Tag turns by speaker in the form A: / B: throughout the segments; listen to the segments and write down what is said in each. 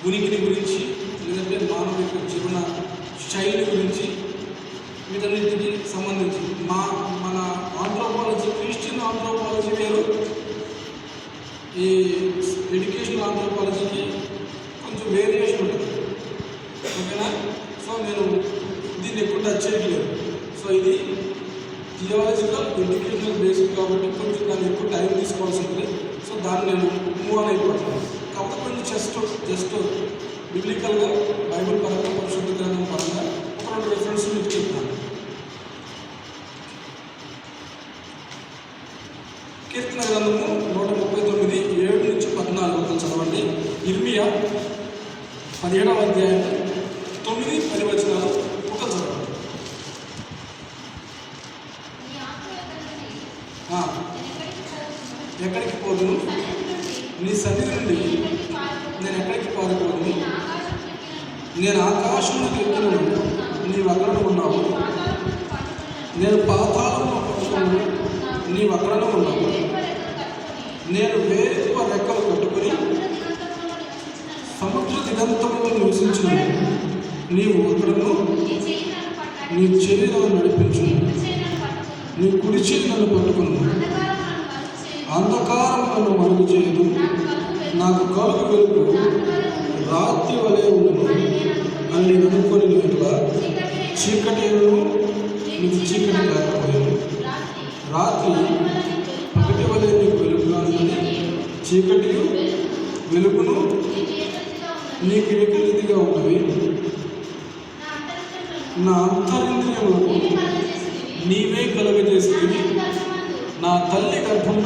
A: ఉనికిని గురించి, లేదంటే మానవ యొక్క జీవన శైలి గురించి, వీటన్నిటికి సంబంధించి మన ఆంథ్రోపాలజీ, క్రిస్టియన్ ఆంథ్రోపాలజీ వేరు, ఈ ఎడ్యుకేషనల్ ఆంథ్రోపాలజీకి కొంచెం వేరియేషన్ ఉంటుంది. ఓకేనా? సో నేను దీన్ని ఎక్కువ టచ్ చేయట్లేదు. సో ఇది థియాలజికల్ ఎడ్యుకేషనల్ బేసిక్ కాబట్టి కొంచెం దాన్ని ఎక్కువ టైం తీసుకోవాల్సి ఉంటుంది. సో దాన్ని నేను మూవ్ ఆన్ అయిపోతున్నాను. కాకపోతే కొంచెం జస్ట్ బిబ్లికల్గా బైబిల్ పరంగా, పరిశుద్ధ గ్రంథం పరంగా ఒక 2 రెఫరెన్స్ మీకు చెప్తాను. కీర్తన గ్రంథము 139 7-14 చదవండి. ఇర్మియా 17వ అధ్యాయం 9-10 వచనాలు చదవండి. ఎక్కడికి పోదును? నీ సన్నిధి నుండి నేను ఎక్కడికి పారిపోదును? నేను ఆకాశంలోకి ఎక్కినను, నీవు అక్కడ ఉన్నావు. నేను పాతాళంలో పట్టుకున్నాను, నీవు అక్కడ ఉన్నావు. నేను వేకువ రెక్కలు కట్టుకుని సముద్ర దిగంతంలో నివసించున్నాను, నీవు అక్కడను నీ చెయ్యి నన్ను నడిపించు, నీ కుడి చెయ్యి నన్ను పట్టుకును. అంధకారం నన్ను మరుగు చేయదు, నాకు కలుగు వెలుగు రాత్రి వలె ఉండును అని నేను అనుకొని నీకులా చీకటిను నీకు చీకటి లేకపోయాను. రాత్రి పగటి వలె నీకు వెలుగుగా ఉన్నది, చీకటియు వెలుగును నీకు ఏకరీతిగా ఉన్నవి. నా అంతరింద్రియములకు నీవే కలుగజేస్తుంది, నా తల్లి గర్భం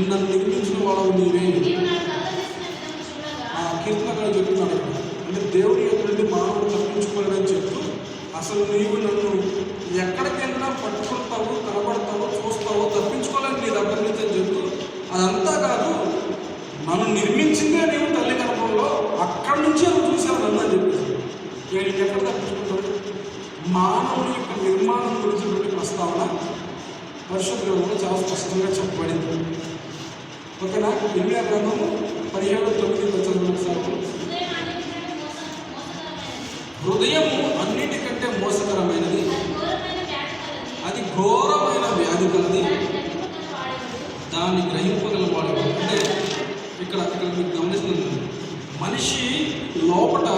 A: నన్ను నిర్మించిన వాడవు నీవే. ఆ కీర్తనగా చెప్తున్నాడు. అంటే దేవుడి యొక్క నుండి మానవుడు తప్పించుకోలేదని చెప్తూ, అసలు నీవు నన్ను ఎక్కడికెళ్ళినా పట్టుకుంటావు, కనబడతావు, చూస్తావు, తప్పించుకోలేని నీ దగ్గర నుంచి అని చెప్తూ, అదంతా కాదు, నన్ను నిర్మించిందే నీవు తల్లి గర్భంలో, అక్కడి నుంచే నువ్వు చూసావు నన్ను అని చెప్పేసి. ఎక్కడ తప్పించుకుంటాడు? మానవుని యొక్క నిర్మాణం గురించి ప్రస్తావన పరిశుద్ధ గ్రంథంలో చాలా స్పష్టంగా చెప్పబడింది. ఓకేనా? ఇర్మియా గ్రంథము 17:9 హృదయము అన్నిటికంటే మోసకరమైనది, అది ఘోరమైన వ్యాధి కలది, దాన్ని గ్రహింపగల వాడు. అంటే ఇక్కడ మీకు గమనిస్తుంది, మనిషి లోపల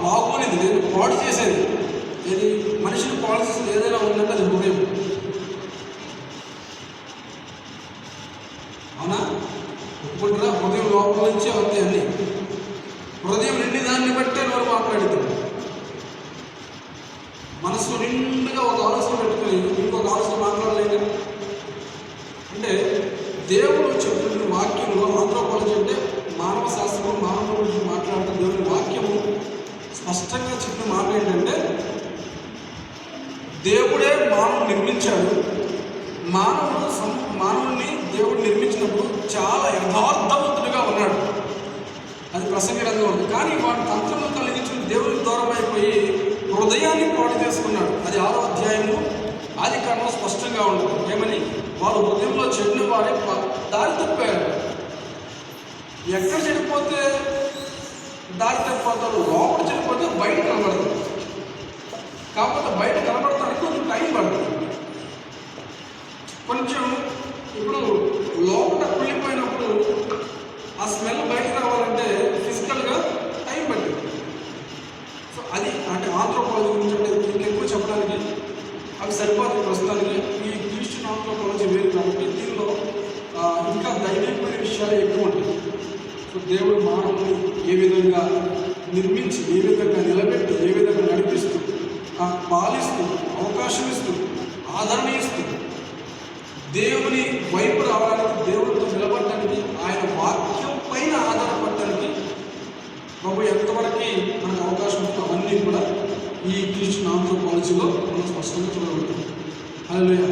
A: బాగోనేది లేదు, పాడు చేసేది ఏది, మనిషిని పాడు చేసేది ఏదైనా ఉందంటే అది హృదయం. అవునా? ఒప్పుకుంటారా? హృదయం లోపల నుంచే వస్తాయి అన్నీ. హృదయం నిండి దాన్ని బట్టే వారు మాట్లాడుతుంది. మనసు నిండుగా ఒక ఆలోచన పెట్టుకుని ఇంకొక ఆలోచన మాట్లాడలేదు. అంటే దేవుడు చెప్పిన వాక్యంలో ఆంథ్రోపాలజీ అంటే మానవ శాస్త్రం, మానవుల గురించి మాట్లాడుతున్న దేవుని వాక్యము స్పష్టంగా చెప్పిన మాట ఏంటంటే, దేవుడే మానవుడు నిర్మించాడు. మానవుడిని దేవుడు నిర్మించినప్పుడు చాలా యథార్థవంతుడిగా ఉన్నాడు. అది ప్రసంగి రంగం ఉంది. కానీ వాడు తంత్రము కలిగించిన దేవునికి దూరం అయిపోయి హృదయాన్ని పాడు చేసుకున్నాడు. అది 6వ అధ్యాయము ఆదికాండంలో స్పష్టంగా ఉంటుంది. ఏమని? వాడు హృదయంలో చెడిన వాడే దారి తప్పాడు. ఎక్కడ చెడిపోతే దారి తప్పిపోతాడు? లోపల చెడిపోతే బయట కనబడదు. కాకపోతే బయట కనబడతానికి కొంచెం టైం పడుతుంది. కొంచెం ఇప్పుడు లోపల కుళ్ళిపోయినప్పుడు ఆ స్మెల్ బయట రావాలంటే ఫిజికల్గా టైం పట్టింది. సో అది అంటే ఆంథ్రోపాలజీ గురించి అంటే ఇంకెక్కువ చెప్పడానికి అవి సరిపోతుంది ప్రస్తుతానికి. ఈ క్రిస్టియన్ ఆంథ్రోపాలజీ వేరు కాబట్టి దీనిలో ఇంకా దైవికమైన విషయాలు ఎక్కువ ఉంటాయి. సో దేవుడు మానవుని ఏ విధంగా నిర్మించి, ఏ విధంగా నిలబెట్టి, ఏ విధంగా నడిపిస్తూ, పాలిస్తూ, అవకాశం ఇస్తూ, ఆదరణ ఇస్తూ, దేవుని వైపు రావడానికి, దేవుడితో నిలబడటానికి, ఆయన వాక్యం పైన ఆధారపడటానికి ప్రభు ఎంతవరకు మనకు అవకాశం ఉంటుందో అవన్నీ కూడా ఈ క్రిస్టియన్ ఆంథ్రోపాలజీలో మనం స్పష్టంగా చూడగలుగుతాం. హల్లెలూయా.